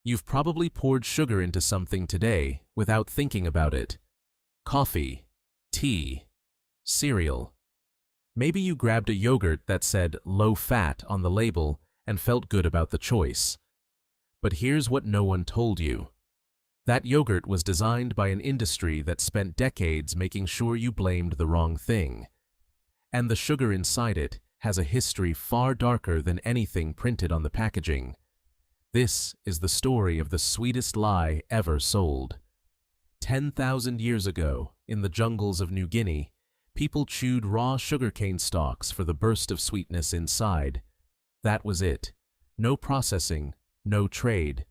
You've probably poured sugar into something today without thinking about it. Coffee, tea, cereal. Maybe you grabbed a yogurt that said low fat on the label and felt good about the choice. But here's what no one told you. That yogurt was designed by an industry that spent decades making sure you blamed the wrong thing. And the sugar inside it has a history far darker than anything printed on the packaging. This is the story of the sweetest lie ever sold. 10,000 years ago, in the jungles of New Guinea, people chewed raw sugarcane stalks for the burst of sweetness inside. That was it. No processing, no trade.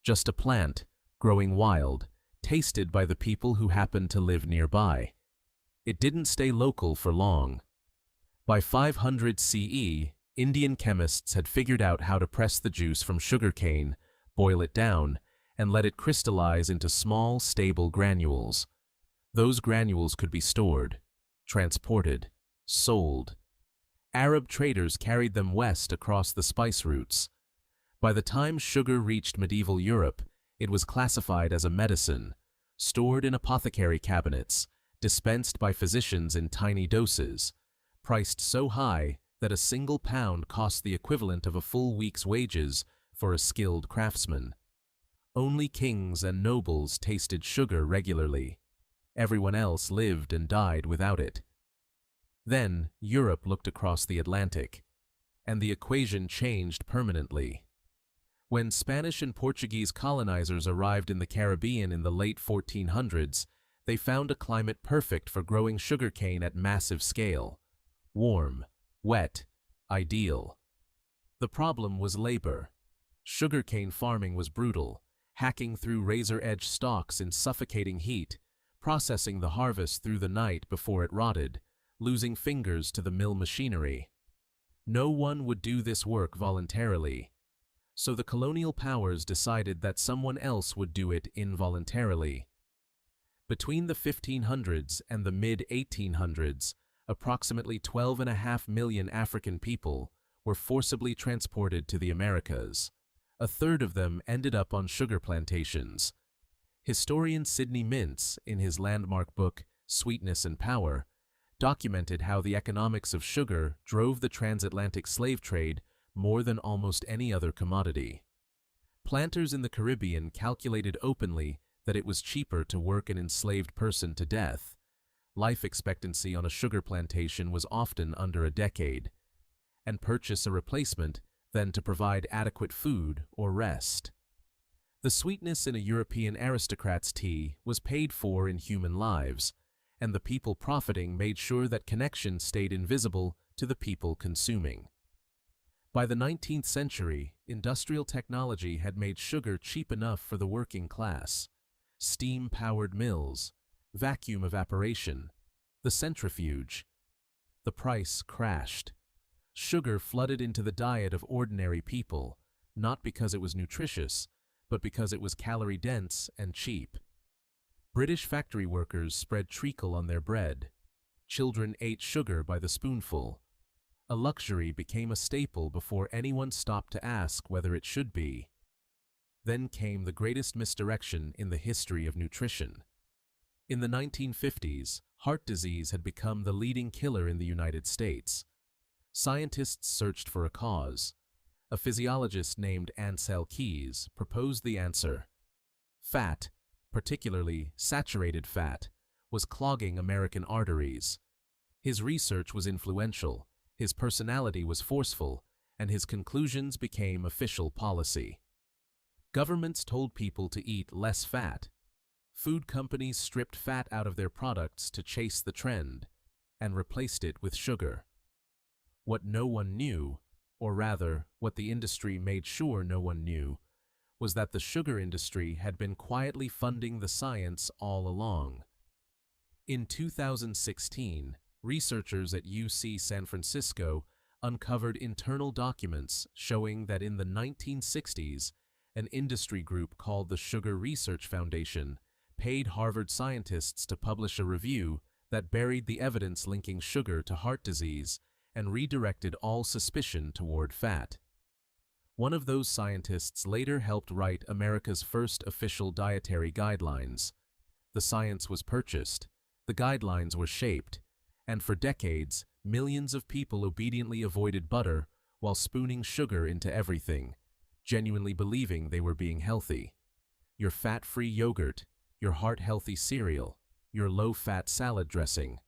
Just a plant, growing wild, tasted by the people who happened to live nearby. It didn't stay local for long. By 500 CE, Indian chemists had figured out how to press the juice from sugarcane, boil it down, and let it crystallize into small, stable granules. Those granules could be stored, transported, sold. Arab traders carried them west across the spice routes. By the time sugar reached medieval Europe, it was classified as a medicine, stored in apothecary cabinets, dispensed by physicians in tiny doses, priced so high that a single pound cost the equivalent of a full week's wages for a skilled craftsman. Only kings and nobles tasted sugar regularly. Everyone else lived and died without it. Then Europe looked across the Atlantic, and the equation changed permanently. When Spanish and Portuguese colonizers arrived in the Caribbean in the late 1400s, they found a climate perfect for growing sugarcane at massive scale. Warm, wet, ideal. The problem was labor. Sugarcane farming was brutal, hacking through razor-edge stalks in suffocating heat, processing the harvest through the night before it rotted, losing fingers to the mill machinery. No one would do this work voluntarily, so the colonial powers decided that someone else would do it involuntarily. Between the 1500s and the mid-1800s, approximately 12.5 million African people were forcibly transported to the Americas. A third of them ended up on sugar plantations. Historian Sidney Mintz, in his landmark book, Sweetness and Power, documented how the economics of sugar drove the transatlantic slave trade more than almost any other commodity. Planters in the Caribbean calculated openly that it was cheaper to work an enslaved person to death. Life expectancy on a sugar plantation was often under a decade, and purchase a replacement than to provide adequate food or rest. The sweetness in a European aristocrat's tea was paid for in human lives, and the people profiting made sure that connection stayed invisible to the people consuming. By the 19th century, industrial technology had made sugar cheap enough for the working class. Steam-powered mills, vacuum evaporation, the centrifuge. The price crashed. Sugar flooded into the diet of ordinary people, not because it was nutritious, but because it was calorie-dense and cheap. British factory workers spread treacle on their bread. Children ate sugar by the spoonful. A luxury became a staple before anyone stopped to ask whether it should be. Then came the greatest misdirection in the history of nutrition. In the 1950s, heart disease had become the leading killer in the United States. Scientists searched for a cause. A physiologist named Ansel Keys proposed the answer. Fat, particularly saturated fat, was clogging American arteries. His research was influential, his personality was forceful, and his conclusions became official policy. Governments told people to eat less fat. Food companies stripped fat out of their products to chase the trend, and replaced it with sugar. What no one knew, or rather, what the industry made sure no one knew, was that the sugar industry had been quietly funding the science all along. In 2016, researchers at UC San Francisco uncovered internal documents showing that in the 1960s, an industry group called the Sugar Research Foundation paid Harvard scientists to publish a review that buried the evidence linking sugar to heart disease and redirected all suspicion toward fat. One of those scientists later helped write America's first official dietary guidelines. The science was purchased, the guidelines were shaped, and for decades, millions of people obediently avoided butter while spooning sugar into everything, genuinely believing they were being healthy. Your fat-free yogurt, your heart-healthy cereal, your low-fat salad dressing,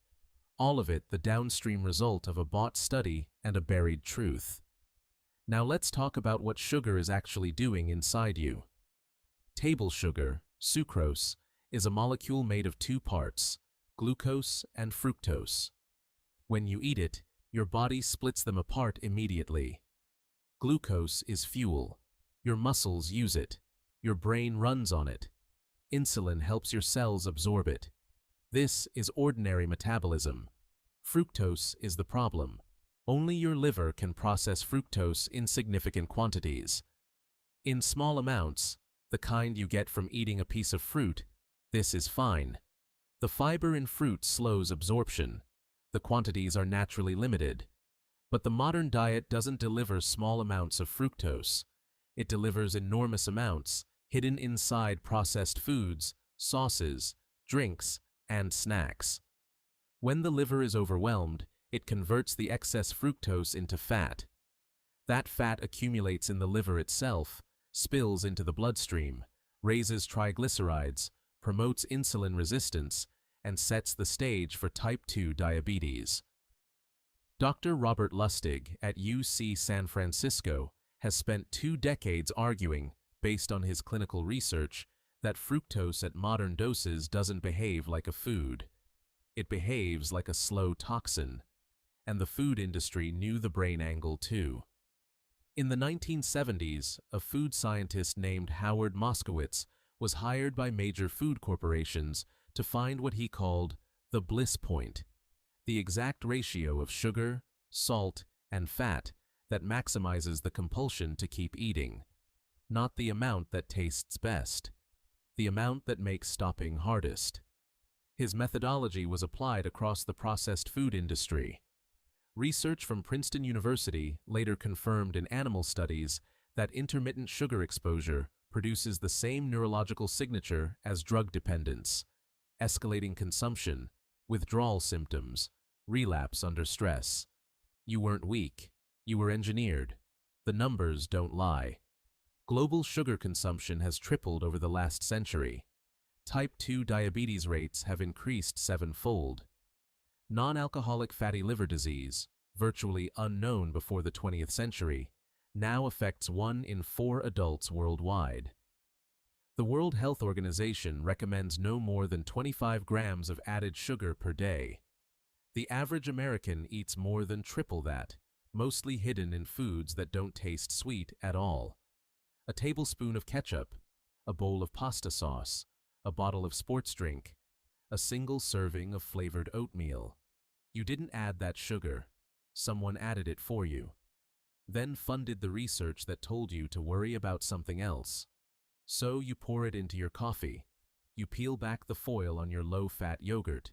all of it the downstream result of a bought study and a buried truth. Now let's talk about what sugar is actually doing inside you. Table sugar, sucrose, is a molecule made of two parts, glucose and fructose. When you eat it, your body splits them apart immediately. Glucose is fuel. Your muscles use it. Your brain runs on it. Insulin helps your cells absorb it. This is ordinary metabolism. Fructose is the problem. Only your liver can process fructose in significant quantities. In small amounts, the kind you get from eating a piece of fruit, this is fine. The fiber in fruit slows absorption. The quantities are naturally limited. But the modern diet doesn't deliver small amounts of fructose. It delivers enormous amounts, hidden inside processed foods, sauces, drinks, and snacks. When the liver is overwhelmed, it converts the excess fructose into fat. That fat accumulates in the liver itself, spills into the bloodstream, raises triglycerides, promotes insulin resistance, and sets the stage for type 2 diabetes. Dr. Robert Lustig at UC San Francisco has spent 2 decades arguing, based on his clinical research, that fructose at modern doses doesn't behave like a food. It behaves like a slow toxin. And the food industry knew the brain angle too. In the 1970s, a food scientist named Howard Moskowitz was hired by major food corporations to find what he called the bliss point, the exact ratio of sugar, salt, and fat that maximizes the compulsion to keep eating. Not the amount that tastes best, the amount that makes stopping hardest. His methodology was applied across the processed food industry. Research from Princeton University later confirmed in animal studies that intermittent sugar exposure produces the same neurological signature as drug dependence: escalating consumption, withdrawal symptoms, relapse under stress. You weren't weak, you were engineered. The numbers don't lie. Global sugar consumption has tripled over the last century. Type 2 diabetes rates have increased 7-fold. Non-alcoholic fatty liver disease, virtually unknown before the 20th century, now affects 1 in 4 adults worldwide. The World Health Organization recommends no more than 25 grams of added sugar per day. The average American eats more than triple that, mostly hidden in foods that don't taste sweet at all. A tablespoon of ketchup, a bowl of pasta sauce, a bottle of sports drink, a single serving of flavored oatmeal. You didn't add that sugar. Someone added it for you. Then funded the research that told you to worry about something else. So you pour it into your coffee. You peel back the foil on your low-fat yogurt.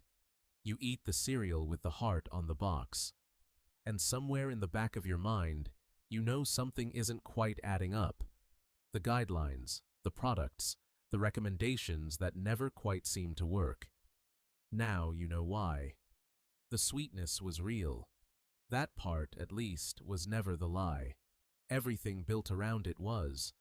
You eat the cereal with the heart on the box. And somewhere in the back of your mind, you know something isn't quite adding up. The guidelines, the products, the recommendations that never quite seem to work. Now you know why. The sweetness was real. That part, at least, was never the lie. Everything built around it was.